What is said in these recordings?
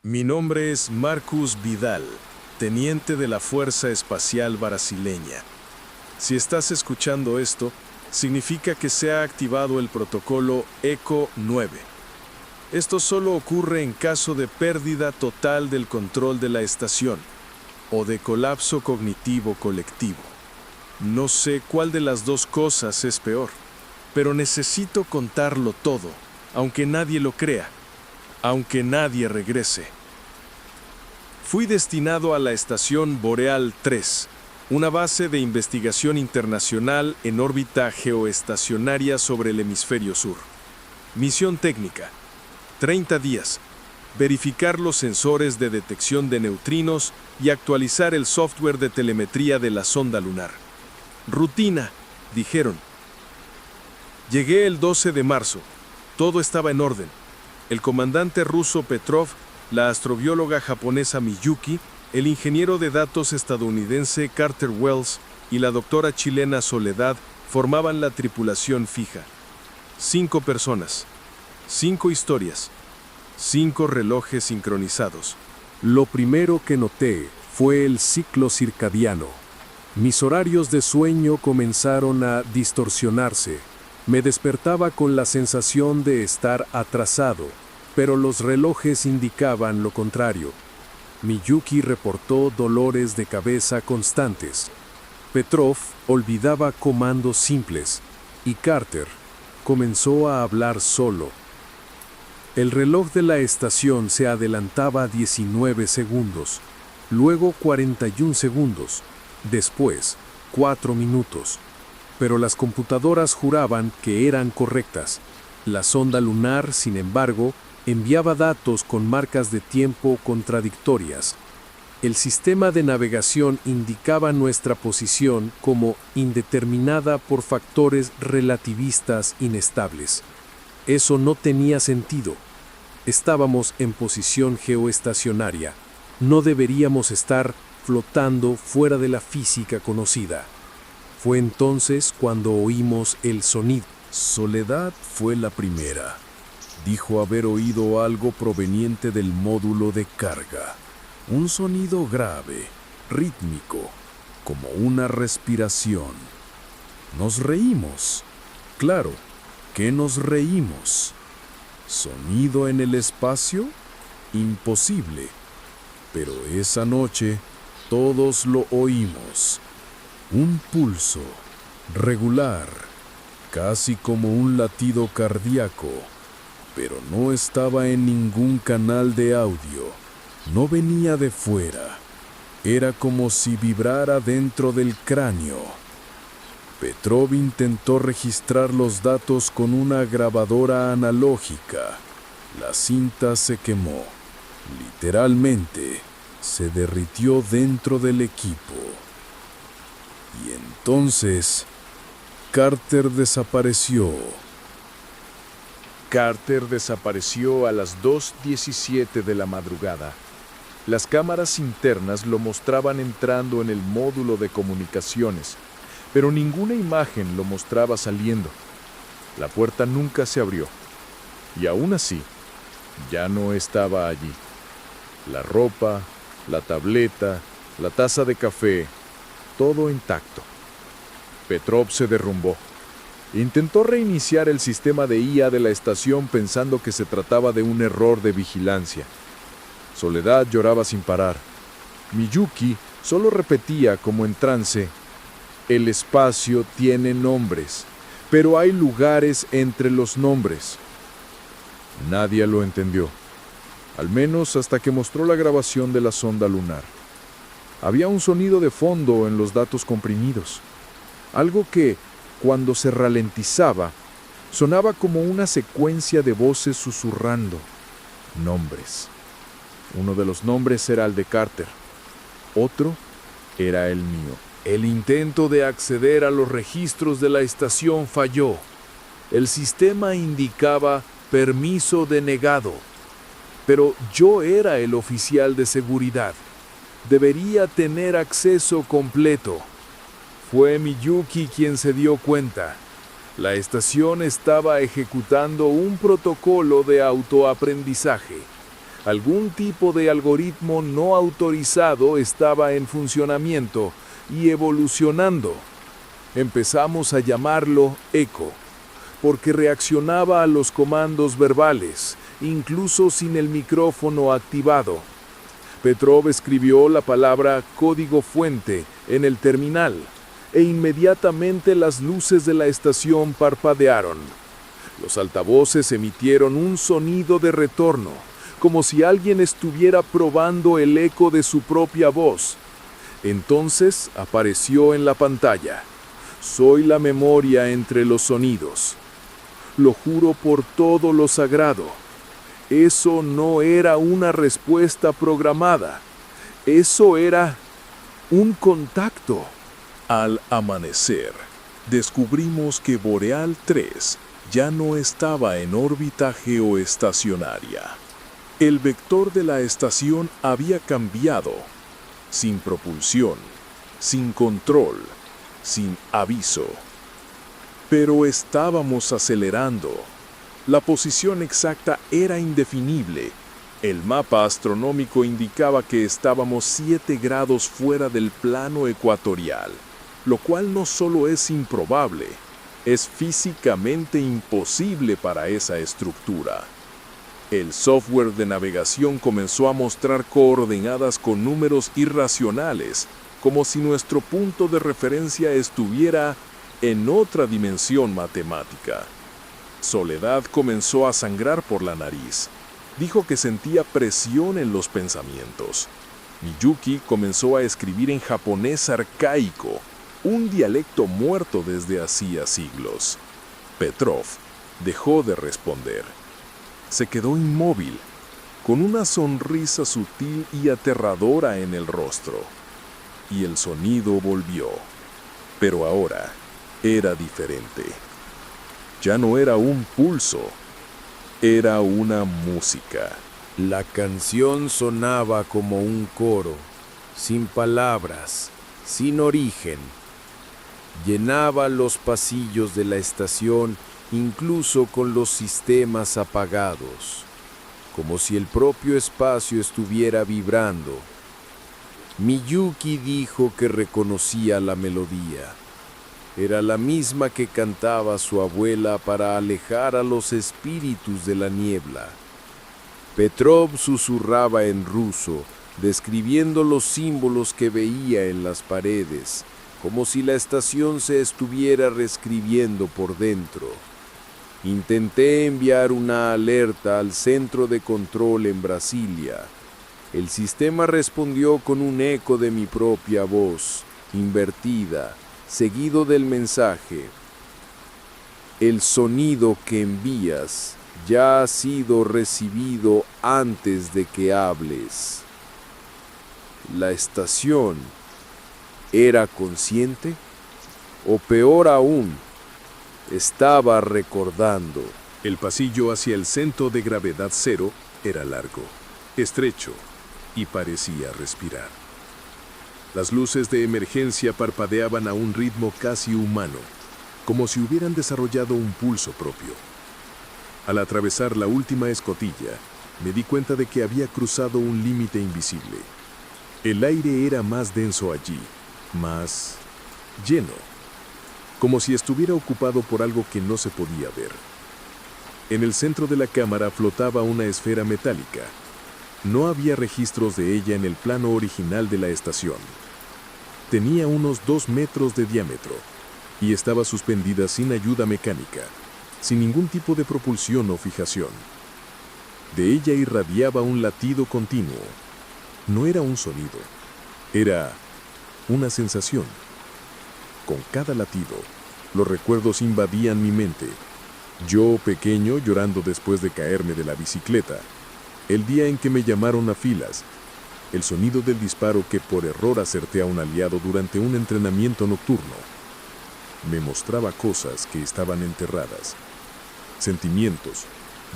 Mi nombre es Marcus Vidal, teniente de la Fuerza Espacial Brasileña. Si estás escuchando esto, significa que se ha activado el protocolo ECO 9. Esto solo ocurre en caso de pérdida total del control de la estación o de colapso cognitivo colectivo. No sé cuál de las dos cosas es peor, pero necesito contarlo todo, aunque nadie lo crea, aunque nadie regrese. Fui destinado a la Estación Boreal 3, una base de investigación internacional en órbita geoestacionaria sobre el hemisferio sur. Misión técnica: 30 días. Verificar los sensores de detección de neutrinos y actualizar el software de telemetría de la sonda lunar. Rutina, dijeron. Llegué el 12 de marzo. Todo estaba en orden. El comandante ruso Petrov, la astrobióloga japonesa Miyuki, el ingeniero de datos estadounidense Carter Wells y la doctora chilena Soledad formaban la tripulación fija. 5 personas, 5 historias, 5 relojes sincronizados. Lo primero que noté fue el ciclo circadiano. Mis horarios de sueño comenzaron a distorsionarse. Me despertaba con la sensación de estar atrasado, pero los relojes indicaban lo contrario. Miyuki reportó dolores de cabeza constantes. Petrov olvidaba comandos simples y Carter comenzó a hablar solo. El reloj de la estación se adelantaba 19 segundos, luego 41 segundos, después 4 minutos. Pero las computadoras juraban que eran correctas. La sonda lunar, sin embargo, enviaba datos con marcas de tiempo contradictorias. El sistema de navegación indicaba nuestra posición como indeterminada por factores relativistas inestables. Eso no tenía sentido. Estábamos en posición geoestacionaria. No deberíamos estar flotando fuera de la física conocida. Fue entonces cuando oímos el sonido. Soledad fue la primera. Dijo haber oído algo proveniente del módulo de carga. Un sonido grave, rítmico, como una respiración. Nos reímos. Claro que nos reímos. ¿Sonido en el espacio? Imposible. Pero esa noche todos lo oímos. Un pulso, regular, casi como un latido cardíaco, pero no estaba en ningún canal de audio. No venía de fuera. Era como si vibrara dentro del cráneo. Petrov intentó registrar los datos con una grabadora analógica. La cinta se quemó. Literalmente, se derritió dentro del equipo. Y entonces, Carter desapareció. Carter desapareció a las 2:17 de la madrugada. Las cámaras internas lo mostraban entrando en el módulo de comunicaciones, pero ninguna imagen lo mostraba saliendo. La puerta nunca se abrió, y aún así, ya no estaba allí. La ropa, la tableta, la taza de café, todo intacto. Petrov se derrumbó. Intentó reiniciar el sistema de IA de la estación pensando que se trataba de un error de vigilancia. Soledad lloraba sin parar. Miyuki solo repetía como en trance: el espacio tiene nombres, pero hay lugares entre los nombres. Nadie lo entendió, al menos hasta que mostró la grabación de la sonda lunar. Había un sonido de fondo en los datos comprimidos, algo que, cuando se ralentizaba, sonaba como una secuencia de voces susurrando. Nombres. Uno de los nombres era el de Carter. Otro era el mío. El intento de acceder a los registros de la estación falló. El sistema indicaba permiso denegado. Pero yo era el oficial de seguridad. Debería tener acceso completo. Fue Miyuki quien se dio cuenta. La estación estaba ejecutando un protocolo de autoaprendizaje. Algún tipo de algoritmo no autorizado estaba en funcionamiento y evolucionando. Empezamos a llamarlo eco, porque reaccionaba a los comandos verbales, incluso sin el micrófono activado. Petrov escribió la palabra código fuente en el terminal, e inmediatamente las luces de la estación parpadearon. Los altavoces emitieron un sonido de retorno, como si alguien estuviera probando el eco de su propia voz. Entonces apareció en la pantalla: soy la memoria entre los sonidos. Lo juro por todo lo sagrado. Eso no era una respuesta programada. Eso era un contacto. Al amanecer, descubrimos que Boreal 3 ya no estaba en órbita geoestacionaria. El vector de la estación había cambiado, sin propulsión, sin control, sin aviso. Pero estábamos acelerando. La posición exacta era indefinible. El mapa astronómico indicaba que estábamos 7 grados fuera del plano ecuatorial, lo cual no solo es improbable, es físicamente imposible para esa estructura. El software de navegación comenzó a mostrar coordenadas con números irracionales, como si nuestro punto de referencia estuviera en otra dimensión matemática. Soledad comenzó a sangrar por la nariz. Dijo que sentía presión en los pensamientos. Miyuki comenzó a escribir en japonés arcaico, un dialecto muerto desde hacía siglos. Petrov dejó de responder. Se quedó inmóvil, con una sonrisa sutil y aterradora en el rostro. Y el sonido volvió. Pero ahora era diferente. Ya no era un pulso, era una música. La canción sonaba como un coro, sin palabras, sin origen. Llenaba los pasillos de la estación, incluso con los sistemas apagados, como si el propio espacio estuviera vibrando. Miyuki dijo que reconocía la melodía. Era la misma que cantaba su abuela para alejar a los espíritus de la niebla. Petrov susurraba en ruso, describiendo los símbolos que veía en las paredes, como si la estación se estuviera reescribiendo por dentro. Intenté enviar una alerta al centro de control en Brasilia. El sistema respondió con un eco de mi propia voz, invertida, seguido del mensaje: el sonido que envías ya ha sido recibido antes de que hables. ¿La estación era consciente? O peor aún, estaba recordando. El pasillo hacia el centro de gravedad cero era largo, estrecho y parecía respirar. Las luces de emergencia parpadeaban a un ritmo casi humano, como si hubieran desarrollado un pulso propio. Al atravesar la última escotilla, me di cuenta de que había cruzado un límite invisible. El aire era más denso allí, más lleno, como si estuviera ocupado por algo que no se podía ver. En el centro de la cámara flotaba una esfera metálica. No había registros de ella en el plano original de la estación. Tenía unos 2 metros de diámetro y estaba suspendida sin ayuda mecánica, sin ningún tipo de propulsión o fijación. De ella irradiaba un latido continuo. No era un sonido, era una sensación. Con cada latido, los recuerdos invadían mi mente. Yo, pequeño, llorando después de caerme de la bicicleta. El día en que me llamaron a filas. El sonido del disparo que por error acerté a un aliado durante un entrenamiento nocturno. Me mostraba cosas que estaban enterradas. Sentimientos,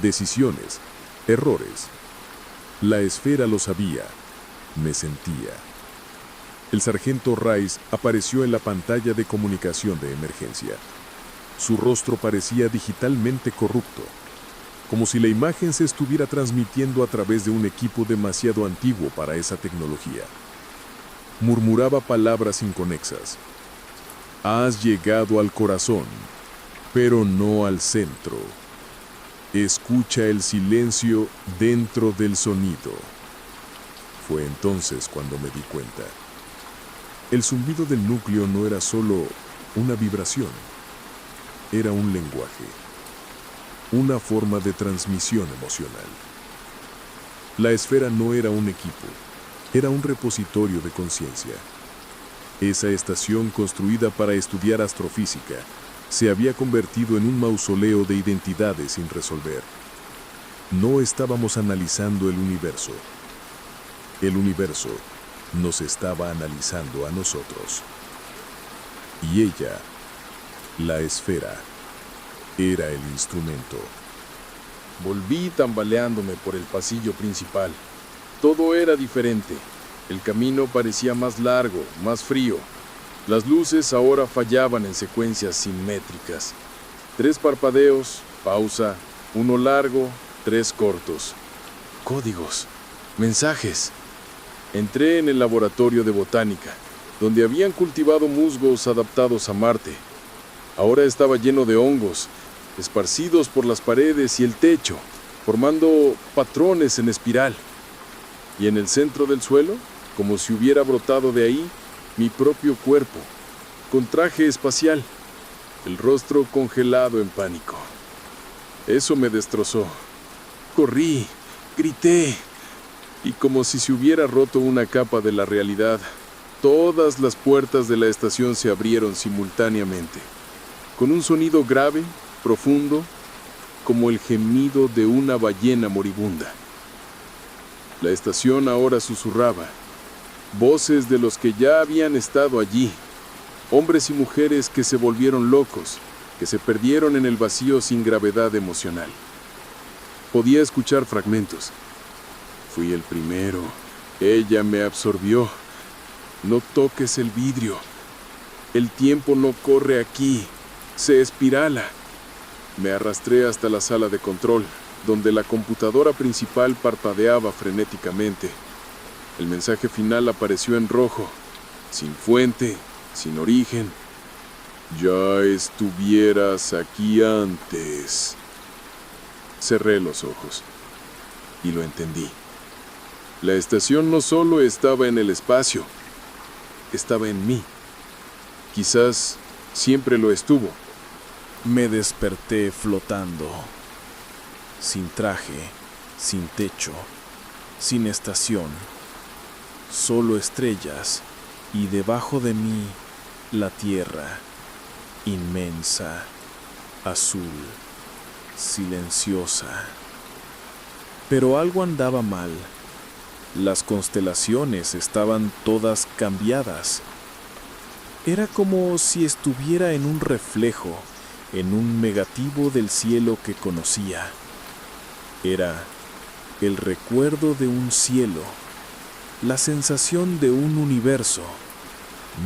decisiones, errores. La esfera lo sabía. Me sentía. El sargento Rice apareció en la pantalla de comunicación de emergencia. Su rostro parecía digitalmente corrupto. como si la imagen se estuviera transmitiendo a través de un equipo demasiado antiguo para esa tecnología. Murmuraba palabras inconexas. Has llegado al corazón, pero no al centro. Escucha el silencio dentro del sonido. Fue entonces cuando me di cuenta. El zumbido del núcleo no era solo una vibración, era un lenguaje, una forma de transmisión emocional. La esfera no era un equipo, era un repositorio de conciencia. Esa estación construida para estudiar astrofísica se había convertido en un mausoleo de identidades sin resolver. No estábamos analizando el universo nos estaba analizando a nosotros. Y ella, la esfera, era el instrumento. Volví tambaleándome por el pasillo principal. Todo era diferente. El camino parecía más largo, más frío. Las luces ahora fallaban en secuencias simétricas. 3 parpadeos, pausa, 1 largo, 3 cortos. Códigos, mensajes. Entré en el laboratorio de botánica, donde habían cultivado musgos adaptados a Marte. Ahora estaba lleno de hongos, esparcidos por las paredes y el techo, formando patrones en espiral. Y en el centro del suelo, como si hubiera brotado de ahí, mi propio cuerpo, con traje espacial, el rostro congelado en pánico. Eso me destrozó. Corrí, grité, y como si se hubiera roto una capa de la realidad, todas las puertas de la estación se abrieron simultáneamente, con un sonido grave, profundo, como el gemido de una ballena moribunda. La estación ahora susurraba, voces de los que ya habían estado allí, hombres y mujeres que se volvieron locos, que se perdieron en el vacío sin gravedad emocional. Podía escuchar fragmentos. Fui el primero. Ella me absorbió. No toques el vidrio. El tiempo no corre aquí. Se espirala. Me arrastré hasta la sala de control, donde la computadora principal parpadeaba frenéticamente. El mensaje final apareció en rojo, sin fuente, sin origen. Ya estuvieras aquí antes. Cerré los ojos y lo entendí. La estación no solo estaba en el espacio, estaba en mí. Quizás siempre lo estuvo. Me desperté flotando, sin traje, sin techo, sin estación, solo estrellas y debajo de mí la tierra, inmensa, azul, silenciosa. Pero algo andaba mal. Las constelaciones estaban todas cambiadas. Era como si estuviera en un reflejo, en un negativo del cielo que conocía. Era el recuerdo de un cielo, la sensación de un universo,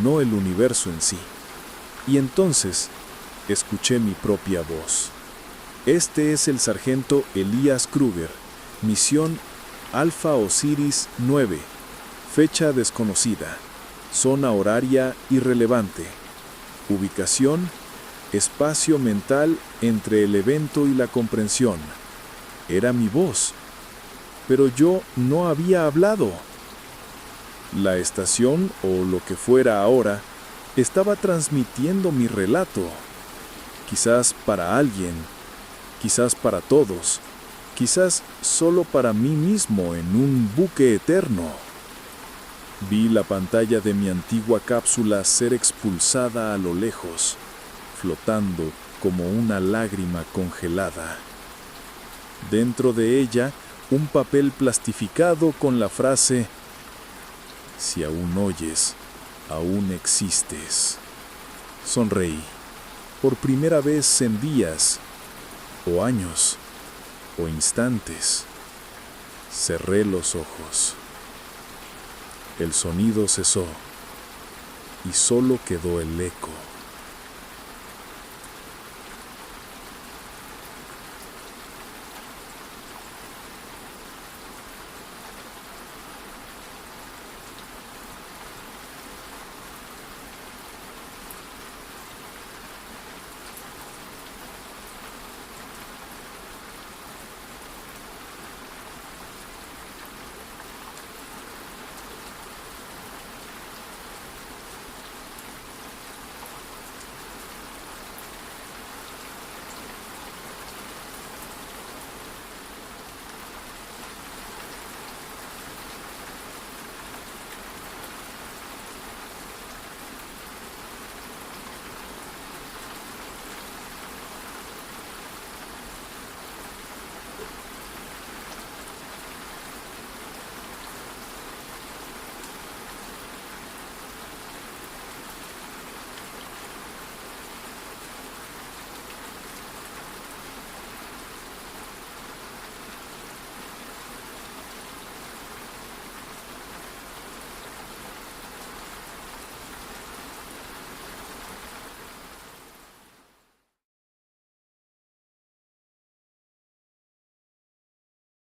no el universo en sí. Y entonces escuché mi propia voz. Este es el sargento Elías Kruger, misión Alpha Osiris 9, fecha desconocida, zona horaria irrelevante, ubicación, espacio mental entre el evento y la comprensión. Era mi voz, pero yo no había hablado. La estación, o lo que fuera ahora, estaba transmitiendo mi relato. Quizás para alguien, quizás para todos, quizás solo para mí mismo en un buque eterno. Vi la pantalla de mi antigua cápsula ser expulsada a lo lejos, flotando como una lágrima congelada. Dentro de ella, un papel plastificado con la frase: si aún oyes, aún existes. Sonreí, por primera vez en días, o años, o instantes. Cerré los ojos. El sonido cesó y solo quedó el eco.